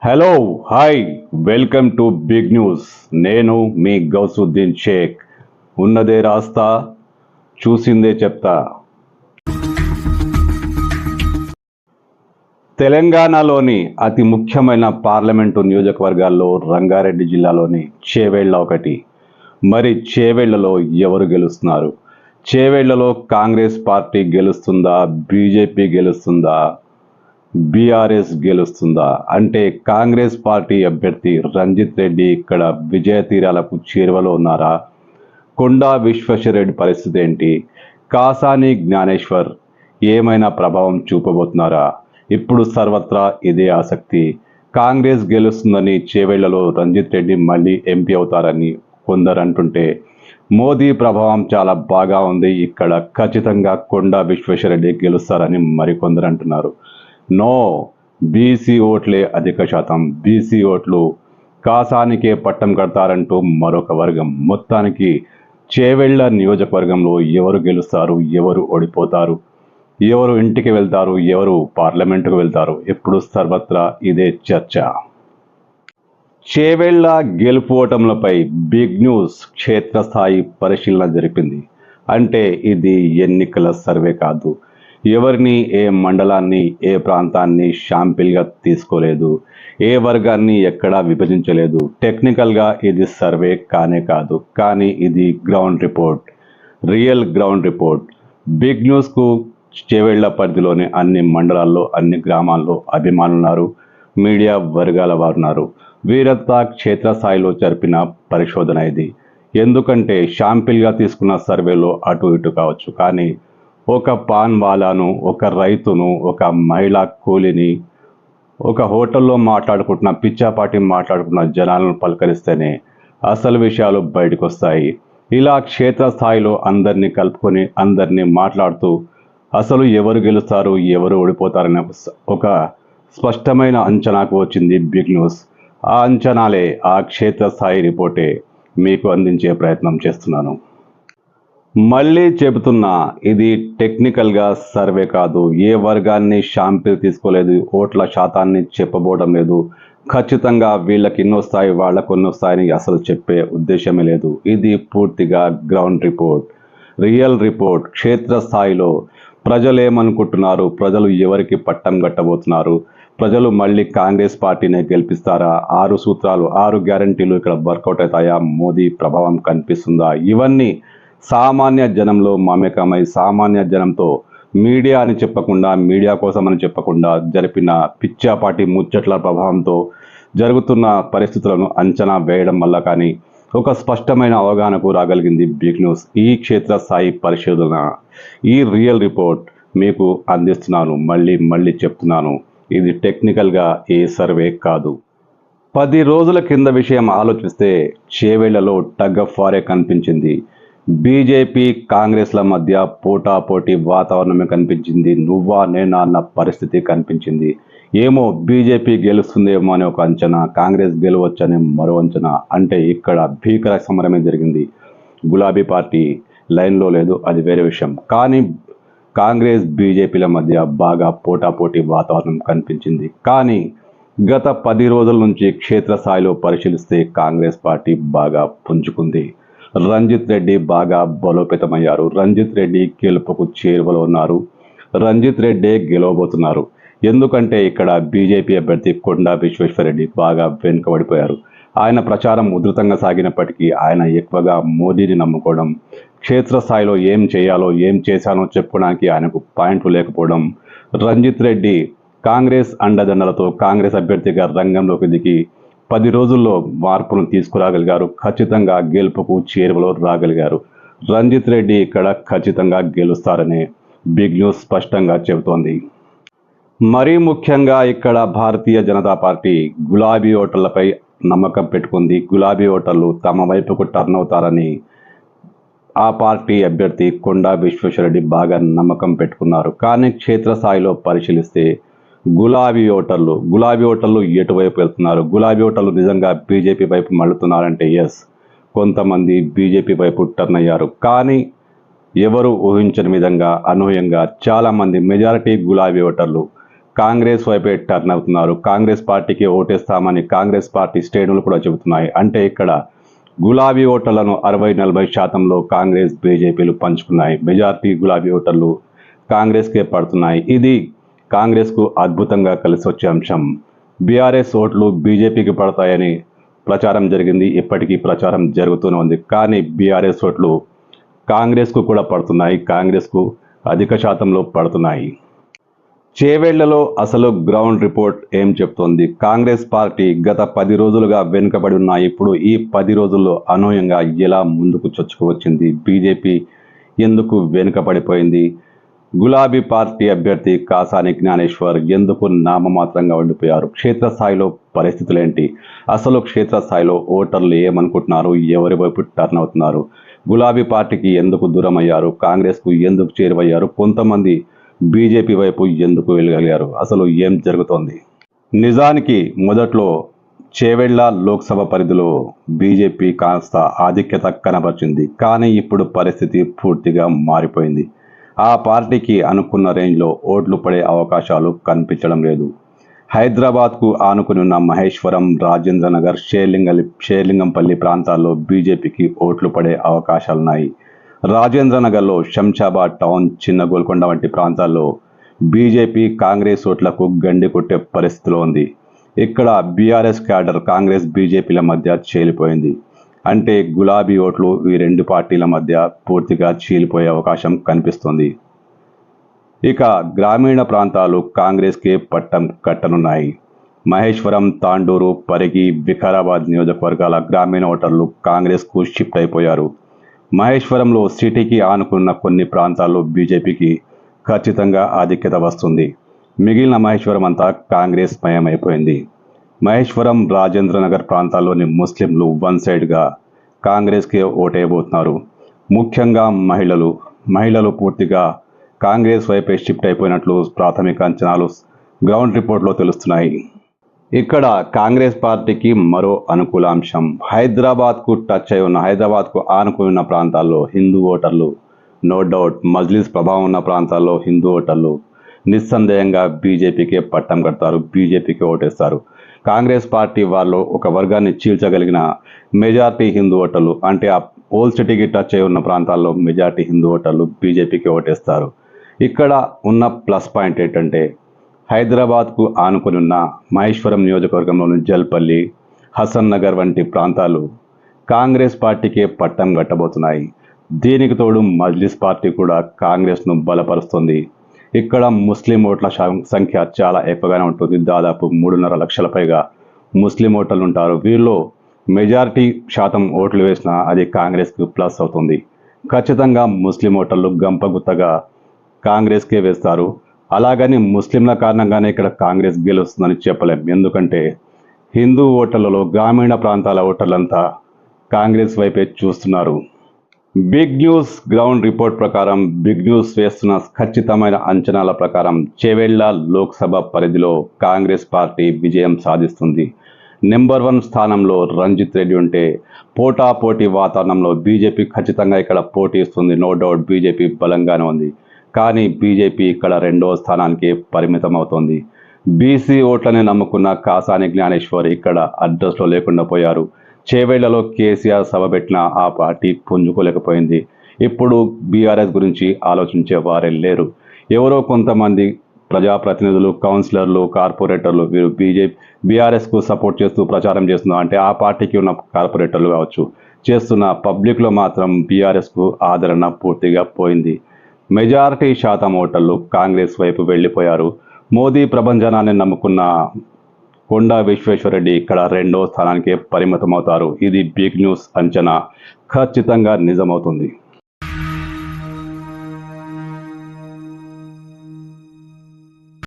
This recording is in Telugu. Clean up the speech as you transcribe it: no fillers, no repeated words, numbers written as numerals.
Hello hi welcome to big news. నేను మీ గౌసుద్దీన్ షేక్. ఉన్నదే రాస్తా, చూసిందే చెప్తా. తెలంగాణలోని అతి ముఖ్యమైన పార్లమెంటు నియోజకవర్గాల్లో రంగారెడ్డి జిల్లాలోని చేవెళ్ల ఒకటి. మరి చేవెళ్లలో ఎవరు గెలుస్తున్నారు? చేవెళ్లలో కాంగ్రెస్ పార్టీ గెలుస్తుందా, బీజేపీ గెలుస్తుందా, బీఆర్ఎస్ గెలుస్తుందా? అంటే కాంగ్రెస్ పార్టీ అభ్యర్థి రంజిత్ రెడ్డి ఇక్కడ విజయ తీరాలకు చేరువలో ఉన్నారా? కొండా విశ్వేశ్వరరెడ్డి పరిస్థితి ఏంటి? కాసాని జ్ఞానేశ్వర్ ఏమైనా ప్రభావం చూపబోతున్నారా? ఇప్పుడు సర్వత్రా ఇదే ఆసక్తి. కాంగ్రెస్ గెలుస్తుందని చేవెళ్లలో రంజిత్ రెడ్డి మళ్ళీ ఎంపీ అవుతారని కొందరు అంటుంటే, మోదీ ప్రభావం చాలా బాగా ఉంది, ఇక్కడ ఖచ్చితంగా కొండా విశ్వేశ్వరరెడ్డి గెలుస్తారని మరికొందరు అంటున్నారు. నో, బీసీ ఓట్లే అధిక శాతం, బీసీ ఓట్లు కాసానికే పట్టం కడతారంటూ మరొక వర్గం. మొత్తానికి చేవెళ్ల నియోజకవర్గంలో ఎవరు గెలుస్తారు, ఎవరు ఓడిపోతారు, ఎవరు ఇంటికి వెళ్తారు, ఎవరు పార్లమెంటుకు వెళ్తారు, ఎప్పుడు సర్వత్రా ఇదే చర్చ. చేవెళ్ల గెలుపు ఓటములపై బిగ్ న్యూస్ క్షేత్రస్థాయి పరిశీలన జరిపింది. అంటే ఇది ఎన్నికల సర్వే కాదు. ఎవరిని, ఏ మండలాన్ని, ఏ ప్రాంతాన్ని షాంపిల్గా తీసుకోలేదు, ఏ వర్గాన్ని ఎక్కడా విభజించలేదు. టెక్నికల్గా ఇది సర్వే కానే కాదు, కానీ ఇది ground report, real ground report. Big న్యూస్కు చేవెళ్ల పరిధిలోని అన్ని మండలాల్లో, అన్ని గ్రామాల్లో అభిమానులున్నారు, మీడియా వర్గాల వారున్నారు. వీరంతా క్షేత్రస్థాయిలో జరిపిన పరిశోధన ఇది. ఎందుకంటే షాంపిల్గా తీసుకున్న సర్వేలో అటు ఇటు కావచ్చు, కానీ ఒక పాన్ వాలాను, ఒక రైతును, ఒక మహిళా కూలిని, ఒక హోటల్లో మాట్లాడుకుంటున్న పిచ్చాపాటి మాట్లాడుకున్న జనాలను పలకరిస్తేనే అసలు విషయాలు బయటకు వస్తాయి. ఇలా క్షేత్రస్థాయిలో అందరినీ కలుపుకొని అందరినీ మాట్లాడుతూ అసలు ఎవరు గెలుస్తారు, ఎవరు ఓడిపోతారనే ఒక స్పష్టమైన అంచనాకు వచ్చింది బిగ్ న్యూస్. ఆ అంచనాలే, ఆ క్షేత్రస్థాయి రిపోర్టే మీకు అందించే ప్రయత్నం చేస్తున్నాను. మళ్ళీ చెబుతున్నా, ఇది టెక్నికల్గా సర్వే కాదు. ఏ వర్గాన్ని షాంపిల్ తీసుకోలేదు, ఓట్ల శాతాన్ని చెప్పబోవడం లేదు. ఖచ్చితంగా వీళ్ళకి ఇన్నొస్తాయి, వాళ్ళకు ఇన్నొస్తాయని అసలు చెప్పే ఉద్దేశమే లేదు. ఇది పూర్తిగా గ్రౌండ్ రిపోర్ట్, రియల్ రిపోర్ట్. క్షేత్రస్థాయిలో ప్రజలు ఏమనుకుంటున్నారు, ప్రజలు ఎవరికి పట్టం కట్టబోతున్నారు, ప్రజలు మళ్ళీ కాంగ్రెస్ పార్టీనే గెలిపిస్తారా, 6 సూత్రాలు 6 గ్యారంటీలు ఇక్కడ వర్కౌట్ అవుతాయా, మోదీ ప్రభావం కనిపిస్తుందా, ఇవన్నీ సామాన్య జనంలో మమేకమై సామాన్య జనంతో మీడియా అని చెప్పకుండా, మీడియా కోసమని చెప్పకుండా జరిపిన పిచ్చాపాటి ముచ్చట్ల ప్రభావంతో జరుగుతున్న పరిస్థితులను అంచనా వేయడం వల్ల కానీ ఒక స్పష్టమైన అవగాహనకు రాగలిగింది బిగ్ న్యూస్. ఈ క్షేత్రస్థాయి పరిశోధన, ఈ రియల్ రిపోర్ట్ మీకు అందిస్తున్నాను. మళ్ళీ చెప్తున్నాను, ఇది టెక్నికల్గా ఏ సర్వే కాదు. 10 రోజుల కింద విషయం ఆలోచిస్తే చేవెళ్లలో టగ్ ఆఫ్ వారే కనిపించింది. బీజేపీ కాంగ్రెస్ల మధ్య పోటాపోటీ వాతావరణమే కనిపించింది. నువ్వా నేనా అన్న పరిస్థితి కనిపించింది. ఏమో బీజేపీ గెలుస్తుందేమో అనే ఒక అంచనా, కాంగ్రెస్ గెలవచ్చనే మరో అంచనా. అంటే ఇక్కడ భీకర సమరమే జరిగింది. గులాబీ పార్టీ లైన్లో లేదు, అది వేరే విషయం. కానీ కాంగ్రెస్ బీజేపీల మధ్య బాగా పోటాపోటీ వాతావరణం కనిపించింది. కానీ గత 10 రోజుల నుంచి క్షేత్రస్థాయిలో పరిశీలిస్తే కాంగ్రెస్ పార్టీ బాగా పుంజుకుంది. రంజిత్ రెడ్డి బాగా బలోపేతమయ్యారు. రంజిత్ రెడ్డి గెలుపుకు చేరువలో ఉన్నారు. రంజిత్ రెడ్డి గెలవబోతున్నారు. ఎందుకంటే ఇక్కడ బీజేపీ అభ్యర్థి కొండా విశ్వేశ్వరరెడ్డి బాగా వెనుకబడిపోయారు. ఆయన ప్రచారం ఉధృతంగా సాగినప్పటికీ ఆయన ఎక్కువగా మోదీని నమ్ముకోవడం, క్షేత్రస్థాయిలో ఏం చేయాలో, ఏం చేశానో చెప్పుకోవడానికి ఆయనకు పాయింట్లు లేకపోవడం, రంజిత్ రెడ్డి కాంగ్రెస్ అండదండలతో కాంగ్రెస్ అభ్యర్థిగా రంగంలోకి దిగి 10 రోజుల్లో మార్పును తీసుకురాగలిగారు. ఖచ్చితంగా గెలుపుకు చేరువలో రాగలిగారు. రంజిత్ రెడ్డి ఇక్కడ ఖచ్చితంగా గెలుస్తారని బిగ్ న్యూస్ స్పష్టంగా చెబుతోంది. మరీ ముఖ్యంగా ఇక్కడ భారతీయ జనతా పార్టీ గులాబీ ఓటర్లపై నమ్మకం పెట్టుకుంది. గులాబీ ఓటర్లు తమ వైపుకు టర్న్ అవుతారని ఆ పార్టీ అభ్యర్థి కొండా విశ్వేశ్వరరెడ్డి బాగా నమ్మకం పెట్టుకున్నారు. కానీ క్షేత్రస్థాయిలో పరిశీలిస్తే గులాబీ ఓటర్లు ఎటువైపు వెళ్తున్నారు? గులాబీ ఓటర్లు నిజంగా బీజేపీ వైపు మళ్ళుతున్నారంటే ఎస్, కొంతమంది బీజేపీ వైపు టర్న్ అయ్యారు. కానీ ఎవరు ఊహించని విధంగా అనూహ్యంగా చాలామంది, మెజారిటీ గులాబీ ఓటర్లు కాంగ్రెస్ వైపే టర్న్ అవుతున్నారు. కాంగ్రెస్ పార్టీకి ఓటేస్తామని కాంగ్రెస్ పార్టీ శ్రేణులు కూడా చెబుతున్నాయి. అంటే ఇక్కడ గులాబీ ఓటర్లను 60-40% కాంగ్రెస్ బీజేపీలు పంచుకున్నాయి. మెజార్టీ గులాబీ ఓటర్లు కాంగ్రెస్కే పడుతున్నాయి. ఇది కాంగ్రెస్కు అద్భుతంగా కలిసి వచ్చే అంశం. బీఆర్ఎస్ ఓట్లు బీజేపీకి పడతాయని ప్రచారం జరిగింది. ఇప్పటికీ ప్రచారం జరుగుతూనే ఉంది. కానీ బీఆర్ఎస్ ఓట్లు కాంగ్రెస్కు కూడా పడుతున్నాయి. కాంగ్రెస్కు అధిక శాతంలో పడుతున్నాయి. చేవెళ్లలో అసలు గ్రౌండ్ రిపోర్ట్ ఏం చెప్తోంది? కాంగ్రెస్ పార్టీ గత 10 రోజులుగా వెనుకబడి ఉన్న ఇప్పుడు ఈ 10 రోజుల్లో అనూహ్యంగా ఎలా ముందుకు చొచ్చుకువచ్చింది? బీజేపీ ఎందుకు వెనుకబడిపోయింది? గులాబీ పార్టీ అభ్యర్థి కాసాని జ్ఞానేశ్వర్ ఎందుకు నామమాత్రంగా ఉండిపోయారు? క్షేత్రస్థాయిలో పరిస్థితులేంటి? అసలు క్షేత్రస్థాయిలో ఓటర్లు ఏమనుకుంటున్నారు? ఎవరి వైపు టర్న్ అవుతున్నారు? గులాబీ పార్టీకి ఎందుకు దూరం అయ్యారు? కాంగ్రెస్కు ఎందుకు చేరువయ్యారు? కొంతమంది బీజేపీ వైపు ఎందుకు వెళ్ళగలిగారు? అసలు ఏం జరుగుతోంది? నిజానికి మొదట్లో చేవెళ్ల లోక్సభ పరిధిలో బీజేపీ కాస్త ఆధిక్యత కనబరిచింది. కానీ ఇప్పుడు పరిస్థితి పూర్తిగా మారిపోయింది. ఆ పార్టీకి అనుకున్న రేంజ్లో ఓట్లు పడే అవకాశాలు కనిపించడం లేదు. హైదరాబాద్కు ఆనుకుని ఉన్న మహేశ్వరం, రాజేంద్రనగర్, షేర్లింగంపల్లి ప్రాంతాల్లో బీజేపీకి ఓట్లు పడే అవకాశాలున్నాయి. రాజేంద్రనగర్లో శంషాబాద్ టౌన్, చిన్న గోల్కొండ వంటి ప్రాంతాల్లో బీజేపీ కాంగ్రెస్ ఓట్లకు గండి కొట్టే పరిస్థితిలో ఉంది. ఇక్కడ బీఆర్ఎస్ క్యాడర్ కాంగ్రెస్ బీజేపీల మధ్య చీలిపోయింది. అంటే గులాబీ ఓట్లు ఈ రెండు పార్టీల మధ్య పూర్తిగా చీలిపోయే అవకాశం కనిపిస్తుంది. ఇక గ్రామీణ ప్రాంతాలు కాంగ్రెస్కే పట్టం కట్టనున్నాయి. మహేశ్వరం, తాండూరు, పరిగి, వికారాబాద్ నియోజకవర్గాల గ్రామీణ ఓటర్లు కాంగ్రెస్కు షిఫ్ట్ అయిపోయారు. మహేశ్వరంలో సిటీకి ఆనుకున్న కొన్ని ప్రాంతాల్లో బీజేపీకి ఖచ్చితంగా ఆధిక్యత వస్తుంది. మిగిలిన మహేశ్వరం అంతా కాంగ్రెస్ మయమైపోయింది. మహేశ్వరం, రాజేంద్రనగర్ ప్రాంతాల్లోని ముస్లింలు వన్ సైడ్గా కాంగ్రెస్కే ఓటేయబోతున్నారు. ముఖ్యంగా మహిళలు పూర్తిగా కాంగ్రెస్ వైపే షిఫ్ట్ అయిపోయినట్లు ప్రాథమిక అంచనాలు గ్రౌండ్ రిపోర్ట్లో తెలుస్తున్నాయి. ఇక్కడ కాంగ్రెస్ పార్టీకి మరో అనుకూల అంశం హైదరాబాద్కు ఆనుకుని ఉన్న ప్రాంతాల్లో హిందూ ఓటర్లు, నో డౌట్ మజ్లిస్ ప్రభావం ఉన్న ప్రాంతాల్లో హిందూ ఓటర్లు నిస్సందేహంగా బీజేపీకే పట్టం కడతారు, బీజేపీకి ఓటేస్తారు. కాంగ్రెస్ పార్టీ వాళ్ళు ఒక వర్గాన్ని చీల్చగలిగిన మెజార్టీ హిందూ ఓటర్లు, అంటే ఆ ఓల్డ్ సిటీకి టచ్ అయి ఉన్న ప్రాంతాల్లో మెజార్టీ హిందూ ఓటర్లు బీజేపీకి ఓటేస్తారు. ఇక్కడ ఉన్న ప్లస్ పాయింట్ ఏంటంటే హైదరాబాద్కు ఆనుకుని ఉన్న మహేశ్వరం నియోజకవర్గంలోని జల్పల్లి, హసన్ నగర్ వంటి ప్రాంతాలు కాంగ్రెస్ పార్టీకే పట్టం కట్టబోతున్నాయి. దీనికి తోడు మజ్లిస్ పార్టీ కూడా కాంగ్రెస్ను బలపరుస్తుంది. ఇక్కడ ముస్లిం ఓట్ల సంఖ్య చాలా ఎక్కువగానే ఉంటుంది. దాదాపు 3.5 లక్షల పైగా ముస్లిం ఓటర్లు ఉంటారు. వీరిలో మెజారిటీ శాతం ఓట్లు వేసినా అది కాంగ్రెస్కు ప్లస్ అవుతుంది. ఖచ్చితంగా ముస్లిం ఓటర్లు గంపగుత్తగా కాంగ్రెస్కే వేస్తారు. అలాగని ముస్లింల కారణంగానే ఇక్కడ కాంగ్రెస్ గెలుస్తుందని చెప్పలేం. ఎందుకంటే హిందూ ఓటర్లలో గ్రామీణ ప్రాంతాల ఓటర్లంతా కాంగ్రెస్ వైపే చూస్తున్నారు. బిగ్ న్యూస్ గ్రౌండ్ రిపోర్ట్ ప్రకారం, బిగ్ న్యూస్ వేస్తున్న ఖచ్చితమైన అంచనాల ప్రకారం చేవెళ్ల లోక్సభ పరిధిలో కాంగ్రెస్ పార్టీ విజయం సాధిస్తుంది. నెంబర్ 1 స్థానంలో రంజిత్ రెడ్డి ఉంటే పోటాపోటీ వాతావరణంలో బీజేపీ ఖచ్చితంగా ఇక్కడ పోటీ ఇస్తుంది. నో డౌట్ బీజేపీ బలంగానే ఉంది. కానీ బీజేపీ ఇక్కడ 2వ స్థానానికి పరిమితం అవుతోంది. బీసీ ఓట్లని నమ్ముకున్న కాసాని జ్ఞానేశ్వర్ ఇక్కడ అడ్రస్లో లేకుండా పోయారు. చేవెళ్లలో కేసీఆర్ సభ పెట్టిన ఆ పార్టీ పుంజుకోలేకపోయింది. ఇప్పుడు బీఆర్ఎస్ గురించి ఆలోచించే వారే లేరు. ఎవరో కొంతమంది ప్రజాప్రతినిధులు, కౌన్సిలర్లు, కార్పొరేటర్లు వీరు బీఆర్ఎస్కు సపోర్ట్ చేస్తూ ప్రచారం చేస్తున్నారు. అంటే ఆ పార్టీకి ఉన్న కార్పొరేటర్లు కావచ్చు, చేస్తున్న పబ్లిక్లో మాత్రం బీఆర్ఎస్కు ఆదరణ పూర్తిగా పోయింది. మెజారిటీ శాతం ఓటర్లు కాంగ్రెస్ వైపు వెళ్ళిపోయారు. మోదీ ప్రభంజనాన్ని నమ్ముకున్న కొండా విశ్వేశ్వరరెడ్డి ఇక్కడ 2వ స్థానానికి పరిమితమవుతారు. ఇది బిగ్ న్యూస్ అంచనా ఖచ్చితంగా నిజమవుతుంది.